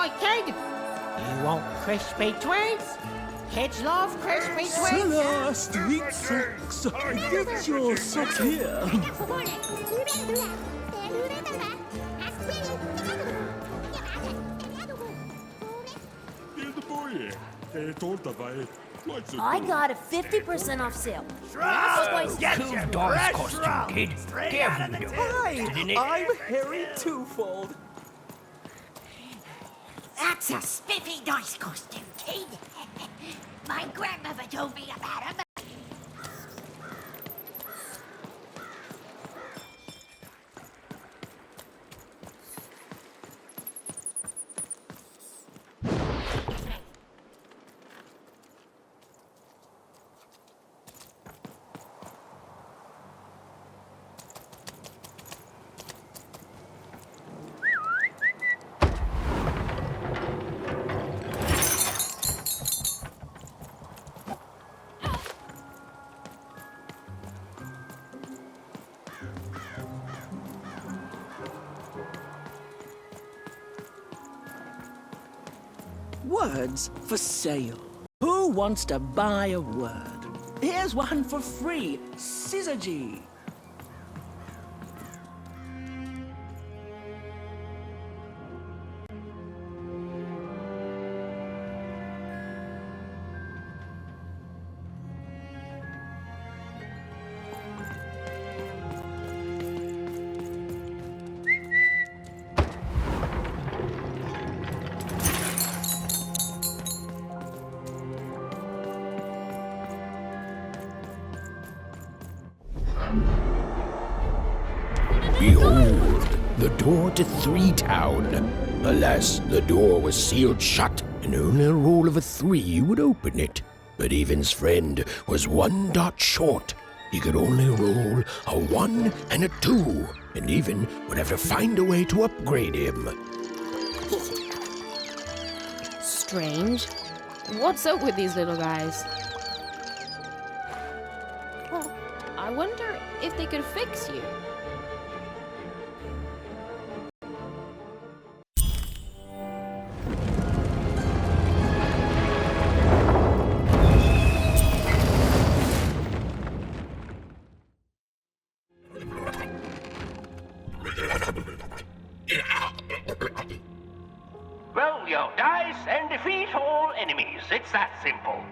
right, kid. You want crispy twins? Kids love crispy twins. Silla, street socks. Get your socks here. I got a 50% off sale. $2 costume, kid. Give you. Hi, I'm Harry Twofold. That's a spiffy nice costume, kid. My grandmother told me about him. Words for sale. Who wants to buy a word? Here's one for free. Syzygy. Behold, the door to Three Town. Alas, the door was sealed shut, and only a roll of a 3 would open it. But Evan's friend was 1 dot short. He could only roll a 1 and a 2, and Evan would have to find a way to upgrade him. Strange. What's up with these little guys? Well, I wonder if they could fix you. Roll your dice and defeat all enemies. It's that simple.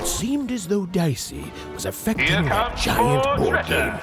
Seemed as though Dicey was affecting that giant board game.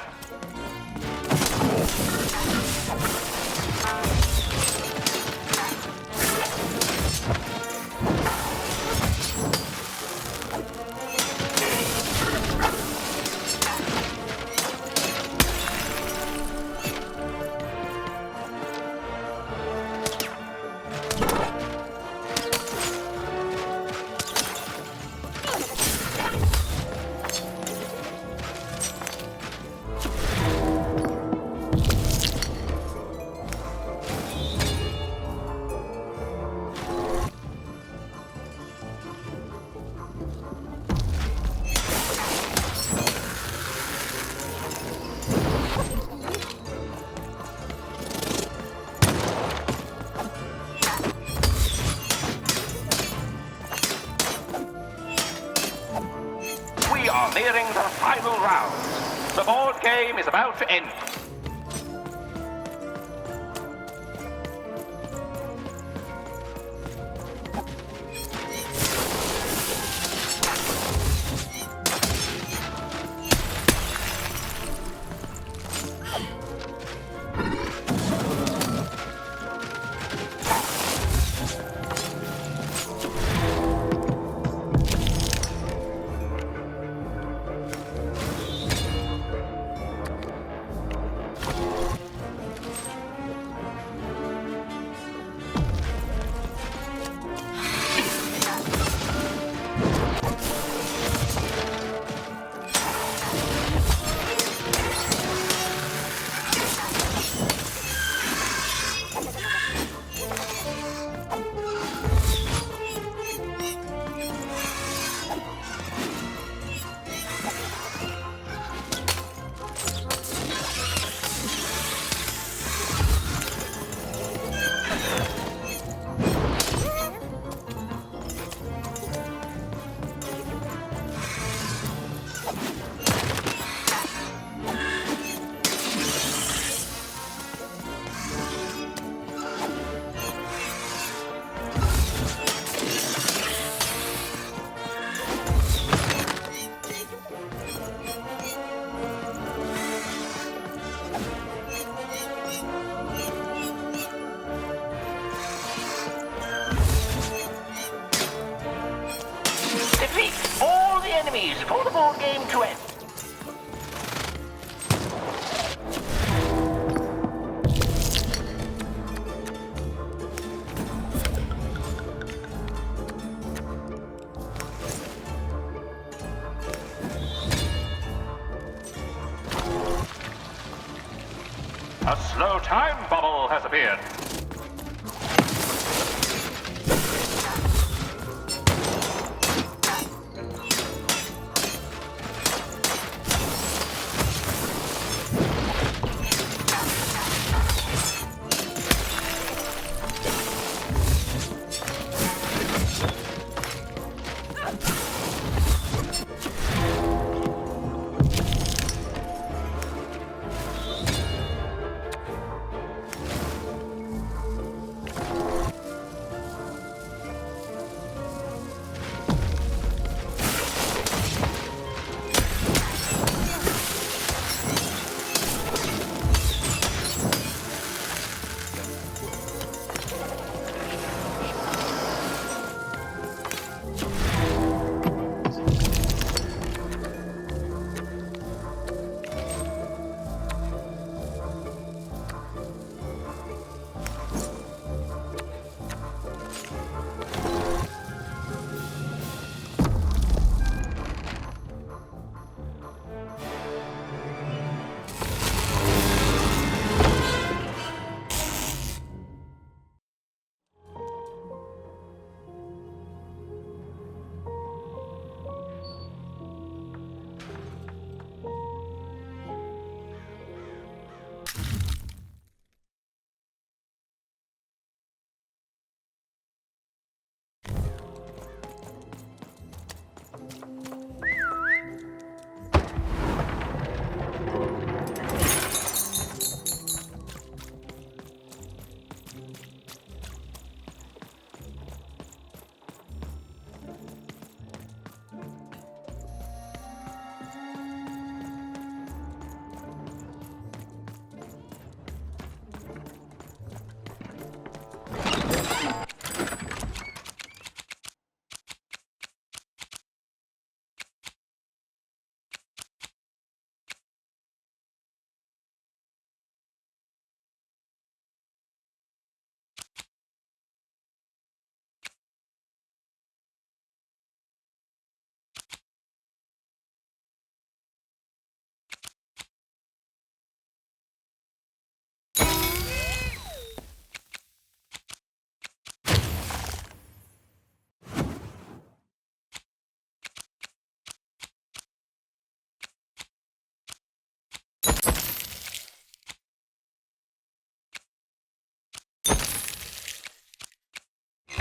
entering the final round. The board game is about to end. Defeat all the enemies for the board game to end. A slow time bubble has appeared.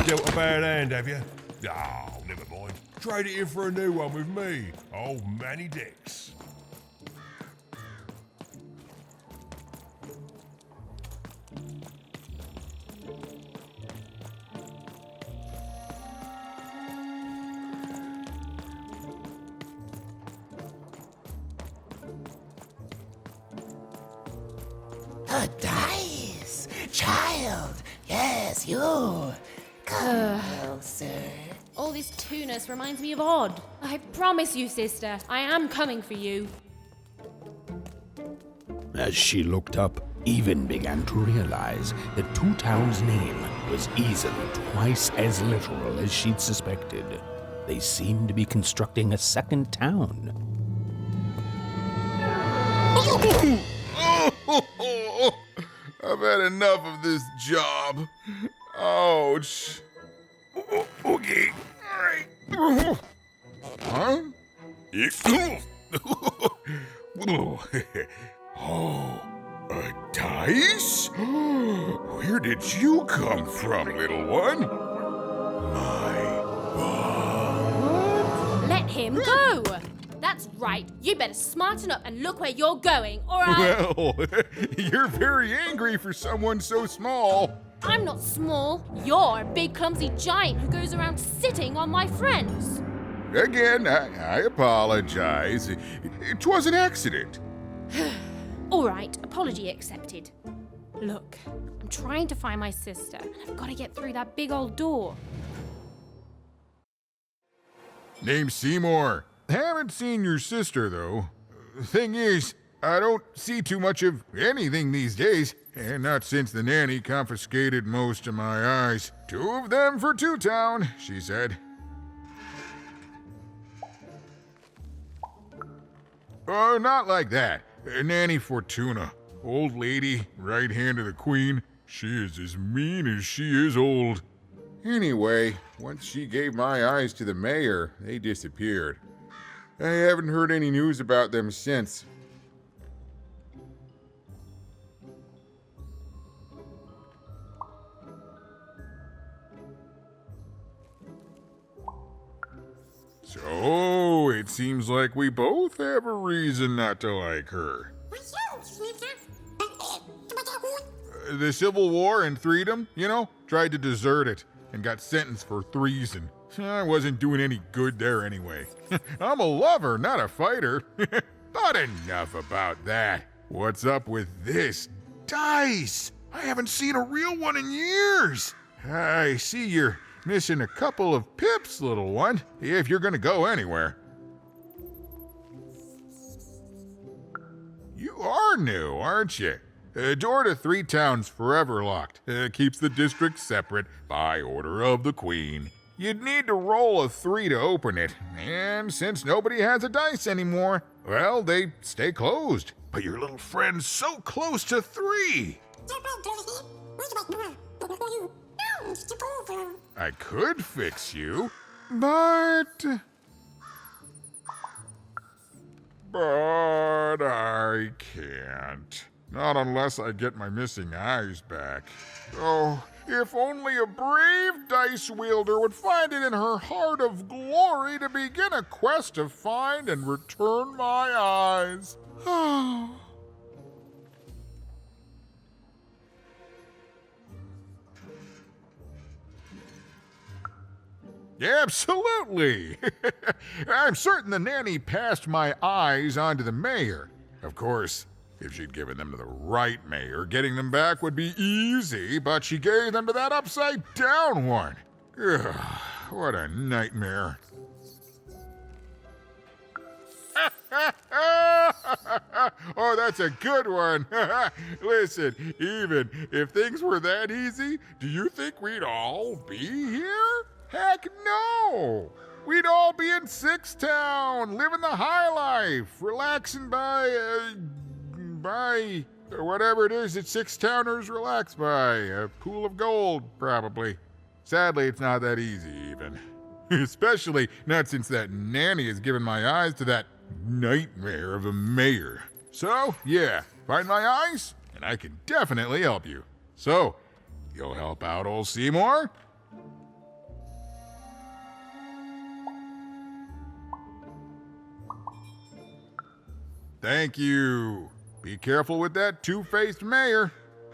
Dealt a bad hand, have you? Oh, never mind. Trade it in for a new one with me. Old Manny Dix. A dice! Child! Yes, you! Come closer. All this tunus reminds me of Odd. I promise you, sister, I am coming for you. As she looked up, Even began to realize that Two Town's name was easily twice as literal as she'd suspected. They seemed to be constructing a second town. I've had enough of this job. Ouch. Okay. All right. Huh? Oh, a dice? Where did you come from, little one? Let him go! That's right. You better smarten up and look where you're going, or I... Well, you're very angry for someone so small. I'm not small. You're a big, clumsy giant who goes around sitting on my friends. Again, I apologize. It was an accident. All right, apology accepted. Look, I'm trying to find my sister, and I've got to get through that big old door. Name's Seymour. Haven't seen your sister, though. Thing is, I don't see too much of anything these days, and not since the nanny confiscated most of my eyes. 2 of them for Two Town, she said. Oh, not like that. Nanny Fortuna. Old lady, right hand of the queen. She is as mean as she is old. Anyway, once she gave my eyes to the mayor, they disappeared. I haven't heard any news about them since. So, it seems like we both have a reason not to like her. The Civil War and Freedom, tried to desert it and got sentenced for treason. I wasn't doing any good there anyway. I'm a lover, not a fighter. But enough about that. What's up with this dice? I haven't seen a real one in years. I see you're missing a couple of pips, little one, if you're gonna go anywhere. You are new, aren't you? Door to 3 Towns forever locked. Keeps the district separate by order of the Queen. You'd need to roll a 3 to open it, and since nobody has a dice anymore, well, they stay closed. But your little friend's so close to 3. I could fix you, but I can't. Not unless I get my missing eyes back. Oh, if only a brave dice wielder would find it in her heart of glory to begin a quest to find and return my eyes. Absolutely! I'm certain the nanny passed my eyes on to the mayor. Of course, if she'd given them to the right mayor, getting them back would be easy, but she gave them to that upside-down one. Ugh, what a nightmare. Oh, that's a good one. Listen, even if things were that easy, do you think we'd all be here? Heck no! We'd all be in 6 Town, living the high life, relaxing by whatever it is that 6 Towners relax by. A pool of gold, probably. Sadly, it's not that easy, even. Especially not since that nanny has given my eyes to that nightmare of a mayor. So, yeah, find my eyes, and I can definitely help you. So, you'll help out old Seymour? Thank you. Be careful with that two-faced mayor.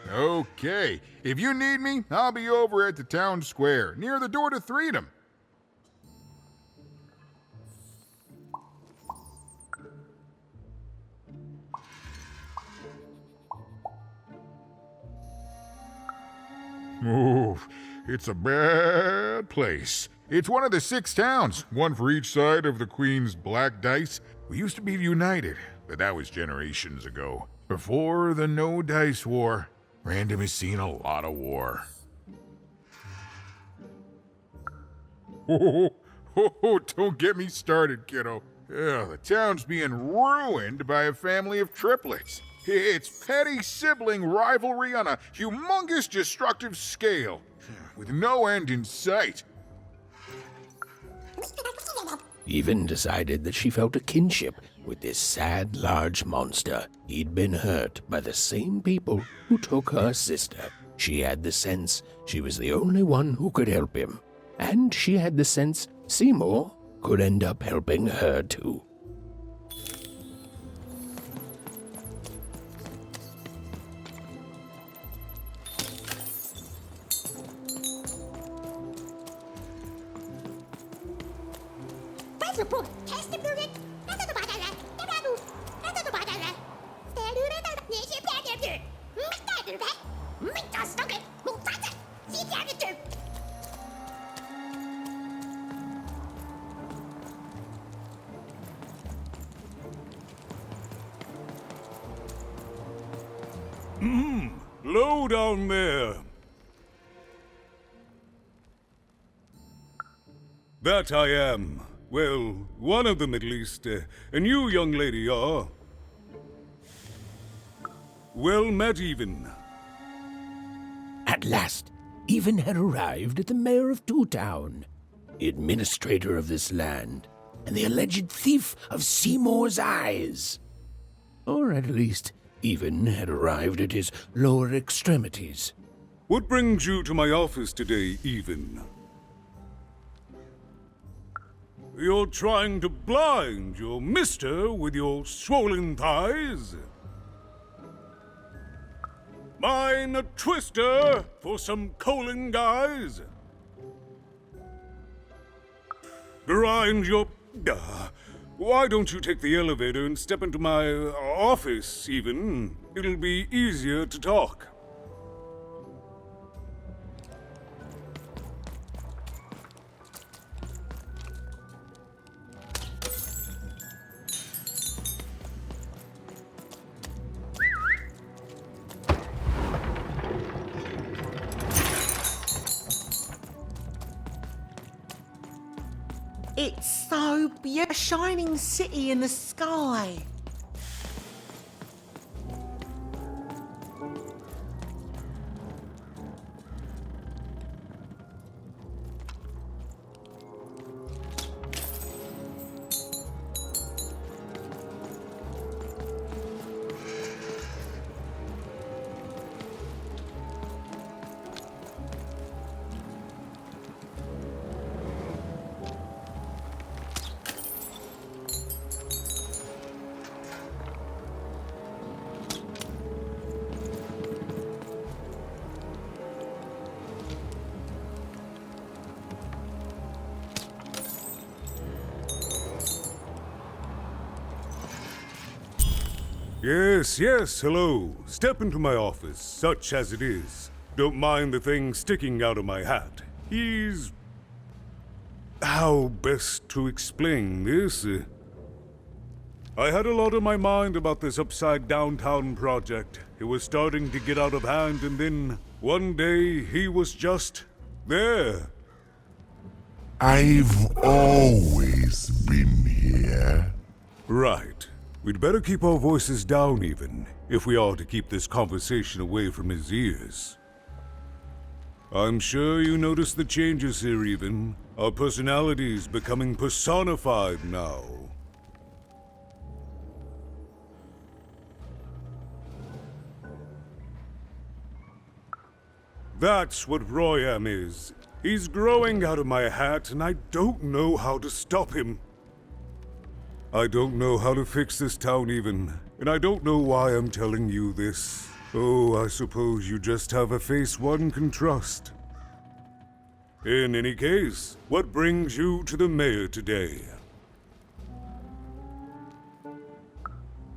Okay, if you need me, I'll be over at the town square, near the door to Freedom. Oh, it's a bad place. It's one of the 6 towns, one for each side of the Queen's black dice. We used to be united, but that was generations ago. Before the No Dice War, Random has seen a lot of war. Oh, don't get me started, kiddo. The town's being ruined by a family of triplets. It's petty sibling rivalry on a humongous destructive scale, with no end in sight. Even decided that she felt a kinship with this sad, large monster. He'd been hurt by the same people who took her sister. She had the sense she was the only one who could help him. And she had the sense Seymour could end up helping her too. Low down there. That I am. Well, one of them at least. And you, young lady, are... well met, Even. At last, Even had arrived at the mayor of Two Town, the administrator of this land, and the alleged thief of Seymour's eyes. Or at least, Even had arrived at his lower extremities. What brings you to my office today, Even? You're trying to blind your mister with your swollen thighs? Mine a twister for some colon guys? Grind your... why don't you take the elevator and step into my office, Even? It'll be easier to talk. It's so a shining city in the sky. Yes, hello. Step into my office, such as it is. Don't mind the thing sticking out of my hat. He's... how best to explain this? I had a lot on my mind about this upside downtown project. It was starting to get out of hand, and then one day he was just there. I've always been here. Right. We'd better keep our voices down, Even, if we are to keep this conversation away from his ears. I'm sure you noticed the changes here, Even. Our personalities becoming personified now. That's what Royam is. He's growing out of my hat, and I don't know how to stop him. I don't know how to fix this town even, and I don't know why I'm telling you this. Oh, I suppose you just have a face one can trust. In any case, what brings you to the mayor today?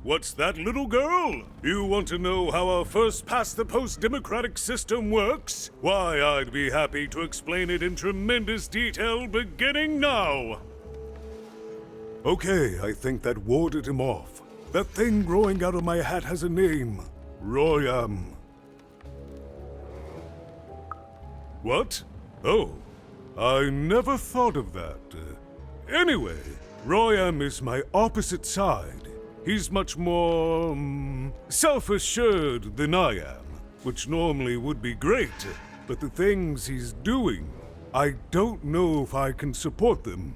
What's that, little girl? You want to know how our first-past-the-post democratic system works? Why, I'd be happy to explain it in tremendous detail beginning now. Okay, I think that warded him off. That thing growing out of my hat has a name. Royam. What? Oh, I never thought of that. Anyway, Royam is my opposite side. He's much more, self-assured than I am, which normally would be great, but the things he's doing, I don't know if I can support them.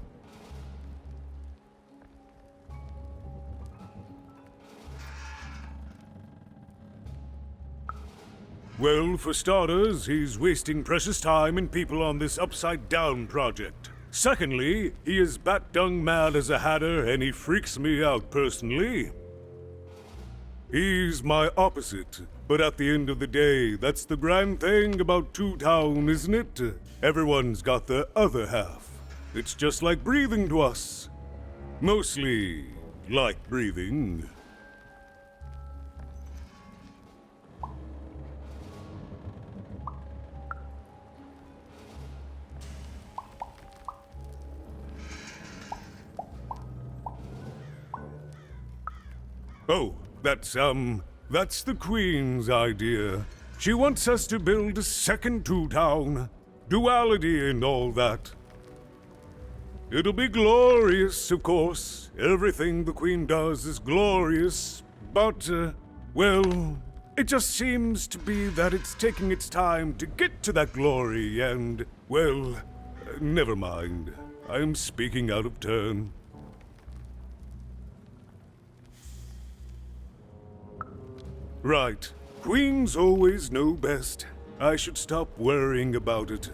Well, for starters, he's wasting precious time and people on this upside-down project. Secondly, he is bat-dung mad as a hatter, and he freaks me out personally. He's my opposite, but at the end of the day, that's the grand thing about Two Town, isn't it? Everyone's got the other half. It's just like breathing to us. Mostly like breathing. Oh, that's the Queen's idea. She wants us to build a second Two Town. Duality and all that. It'll be glorious, of course. Everything the Queen does is glorious. But, well, it just seems to be that it's taking its time to get to that glory and, well, never mind. I'm speaking out of turn. Right. Queens always know best. I should stop worrying about it.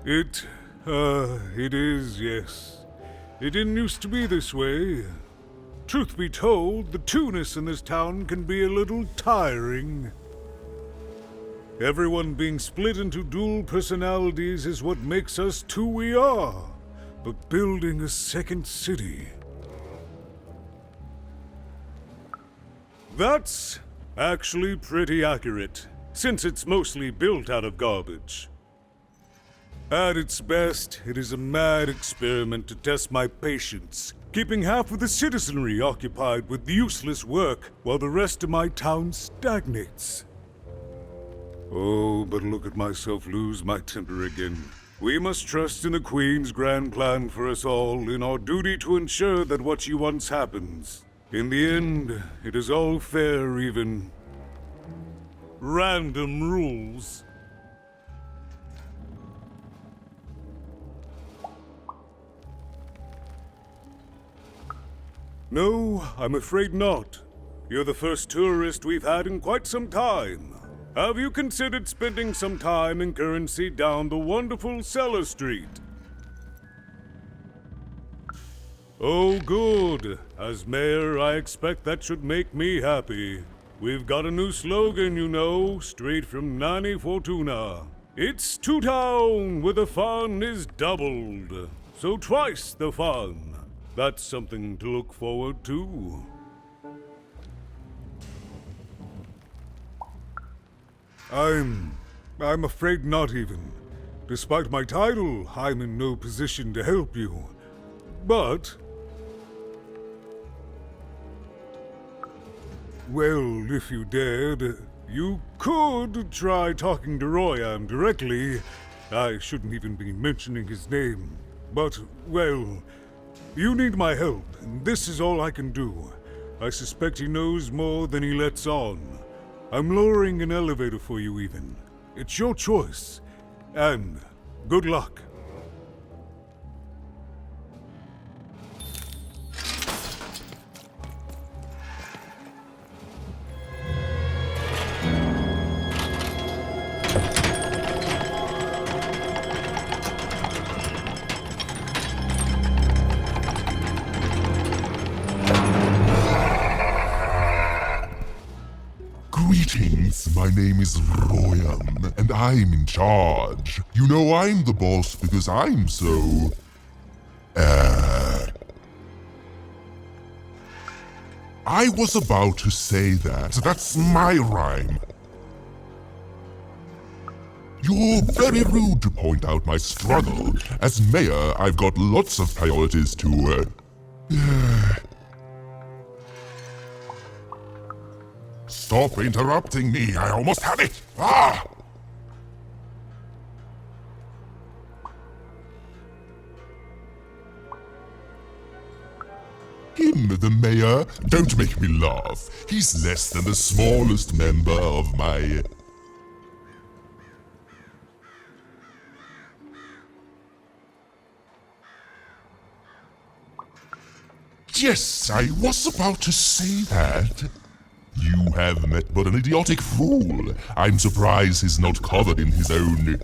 It is, yes. It didn't used to be this way. Truth be told, the two-ness in this town can be a little tiring. Everyone being split into dual personalities is what makes us who we are. But building a second city... That's actually pretty accurate, since it's mostly built out of garbage. At its best, it is a mad experiment to test my patience, keeping half of the citizenry occupied with useless work while the rest of my town stagnates. Oh, but look at myself lose my temper again. We must trust in the Queen's grand plan for us all, in our duty to ensure that what she wants happens. In the end, it is all fair, even. Random rules. No, I'm afraid not. You're the first tourist we've had in quite some time. Have you considered spending some time in currency down the wonderful Cellar Street? Oh, good. As mayor, I expect that should make me happy. We've got a new slogan, you know, straight from Nani Fortuna. It's Two Town, where the fun is doubled. So twice the fun. That's something to look forward to. I'm afraid not even. Despite my title, I'm in no position to help you. But... well, if you dared, you could try talking to Royam directly. I shouldn't even be mentioning his name. But, well, you need my help, and this is all I can do. I suspect he knows more than he lets on. I'm lowering an elevator for you even. It's your choice. And good luck. Greetings, my name is Royan, and I'm in charge. You know I'm the boss because I'm so... I was about to say that. That's my rhyme. You're very rude to point out my struggle. As mayor, I've got lots of priorities to, Stop interrupting me, I almost had it! Ah! Him, the mayor? Don't make me laugh. He's less than the smallest member of my... Yes, I was about to say that. You have met but an idiotic fool. I'm surprised he's not covered in his own...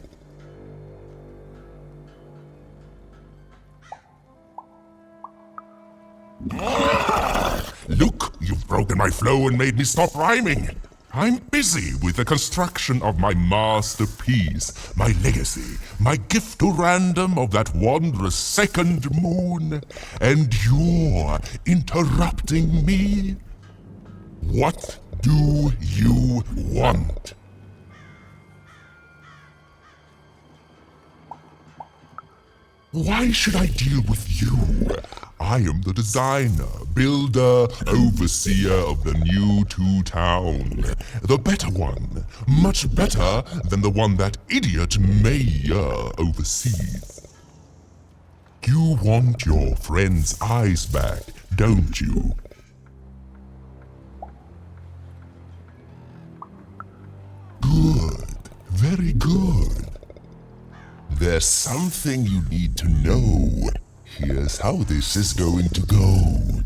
Look, you've broken my flow and made me stop rhyming. I'm busy with the construction of my masterpiece, my legacy, my gift to random of that wondrous second moon, and you're interrupting me? What do you want? Why should I deal with you? I am the designer, builder, overseer of the new town. The better one. Much better than the one that idiot mayor oversees. You want your friend's eyes back, don't you? Good. Very good. There's something you need to know. Here's how this is going to go.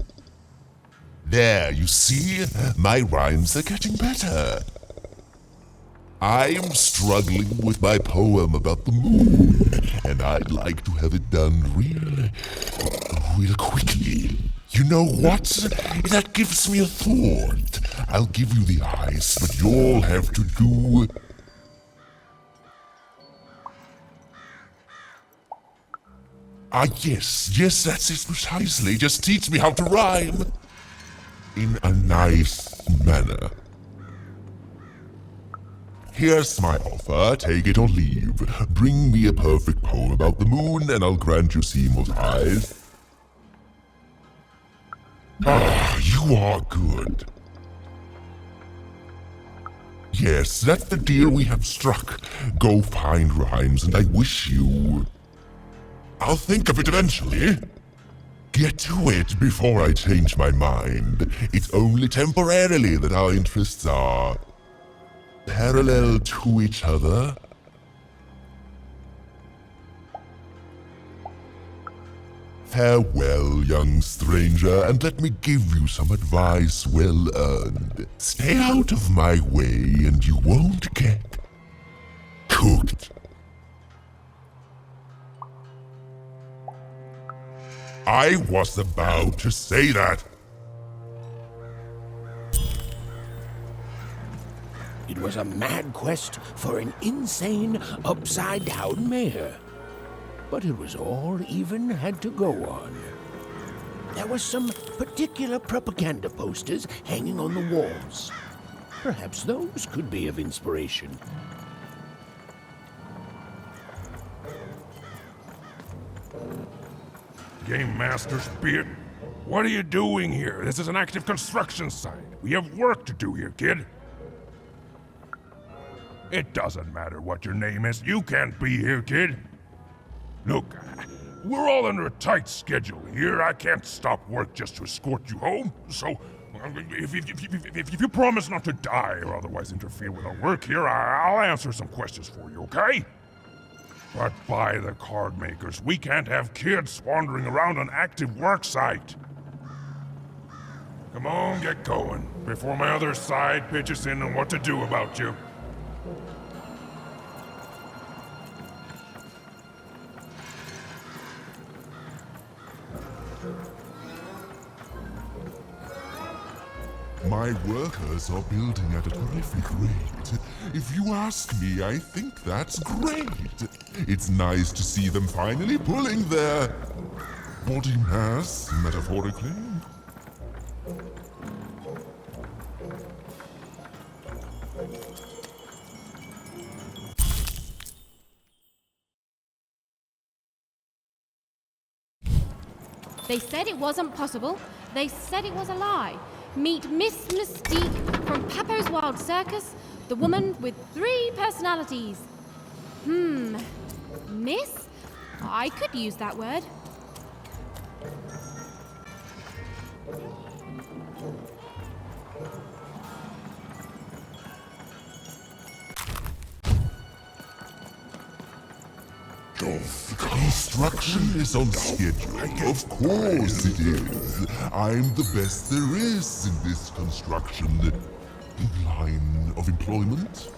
There, you see? My rhymes are getting better. I'm struggling with my poem about the moon, and I'd like to have it done real quickly. You know what? That gives me a thought. I'll give you the eyes, but you'll have to do... yes, that's it precisely. Just teach me how to rhyme. In a nice manner. Here's my offer, take it or leave. Bring me a perfect poem about the moon and I'll grant you Seymour's eyes. You are good. Yes, that's the deal we have struck. Go find rhymes and I wish you... I'll think of it eventually. Get to it before I change my mind. It's only temporarily that our interests are... parallel to each other. Farewell, young stranger, and let me give you some advice well earned. Stay out of my way and you won't get... cooked. I was about to say that. It was a mad quest for an insane, upside-down mayor. But it was all even had to go on. There were some particular propaganda posters hanging on the walls. Perhaps those could be of inspiration. Game Master Spear, what are you doing here? This is an active construction site. We have work to do here, kid. It doesn't matter what your name is. You can't be here, kid. Look, we're all under a tight schedule here. I can't stop work just to escort you home. So, if you promise not to die or otherwise interfere with our work here, I'll answer some questions for you, okay? But by the card makers, we can't have kids wandering around an active work site. Come on, get going, before my other side pitches in on what to do about you. My workers are building at a terrific rate. If you ask me, I think that's great. It's nice to see them finally pulling their body mass, metaphorically. They said it wasn't possible. They said it was a lie. Meet Miss Mystique from Papo's Wild Circus, the woman with 3 personalities. Miss? I could use that word. Construction is on schedule. Of course it is. I'm the best there is in this construction line of employment.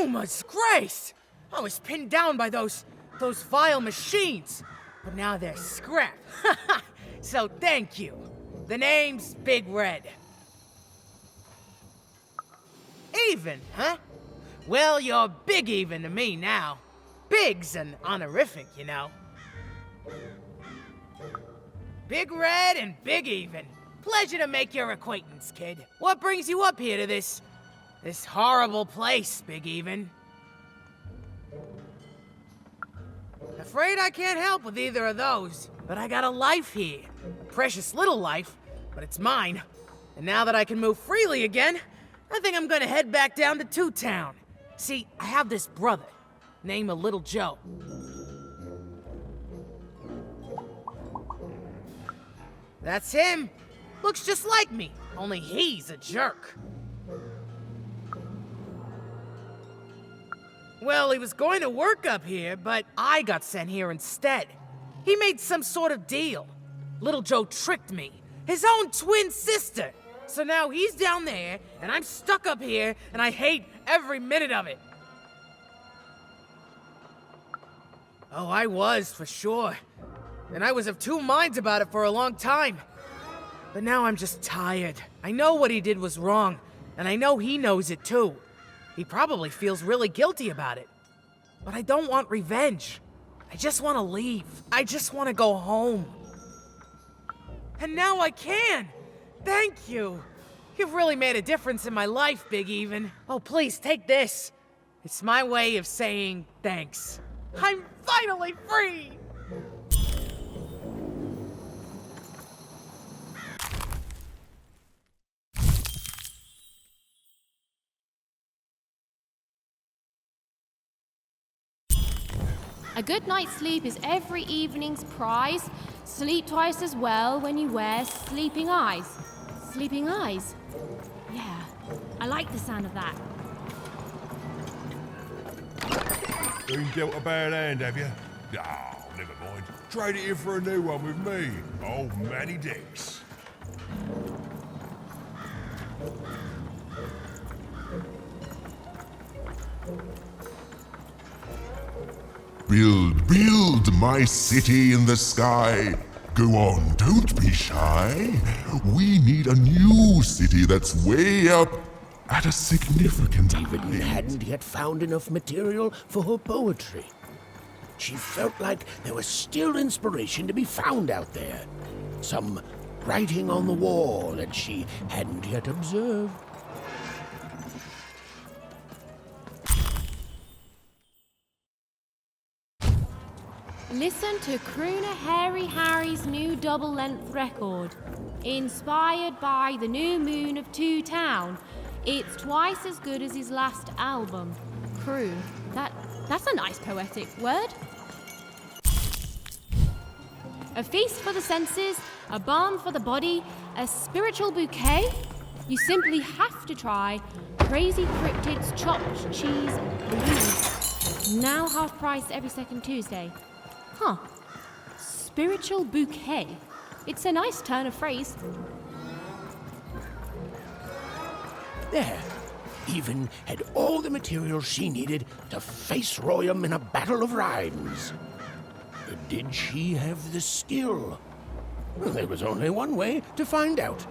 Oh, my grace! I was pinned down by those vile machines, but now they're scrap. So thank you. The name's Big Red. Even, huh? Well, you're Big Even to me now. Big's an honorific, you know. Big Red and Big Even. Pleasure to make your acquaintance, kid. What brings you up here to this horrible place, Big Even? Afraid I can't help with either of those, but I got a life here. A precious little life, but it's mine. And now that I can move freely again, I think I'm gonna head back down to Two Town. See, I have this brother, named Little Joe. That's him. Looks just like me, only he's a jerk. Well, he was going to work up here, but I got sent here instead. He made some sort of deal. Little Joe tricked me, his own twin sister. So now he's down there, and I'm stuck up here, and I hate every minute of it. Oh, I was, for sure. And I was of two minds about it for a long time. But now I'm just tired. I know what he did was wrong, and I know he knows it too. He probably feels really guilty about it. But I don't want revenge. I just want to leave. I just want to go home. And now I can! Thank you! You've really made a difference in my life, Big Even. Oh, please, take this. It's my way of saying thanks. I'm finally free! A good night's sleep is every evening's prize. Sleep twice as well when you wear sleeping eyes. Sleeping eyes? Yeah, I like the sound of that. Been dealt a bad hand, have you? Oh, never mind. Trade it in for a new one with me. Old Manny Dix. Build my city in the sky. Go on, don't be shy. We need a new city that's way up at a significant Even hadn't yet found enough material for her poetry. She felt like there was still inspiration to be found out there. Some writing on the wall that she hadn't yet observed. Listen to crooner Hairy Harry's new double-length record. Inspired by the new moon of Two Town. It's twice as good as his last album. Croon. That's a nice poetic word. A feast for the senses, a balm for the body, a spiritual bouquet. You simply have to try Crazy Cryptid's Chopped Cheese Blues. Now half price every second Tuesday. Huh. Spiritual bouquet. It's a nice turn of phrase. There. Even had all the material she needed to face Royum in a battle of rhymes. But did she have the skill? Well, there was only one way to find out.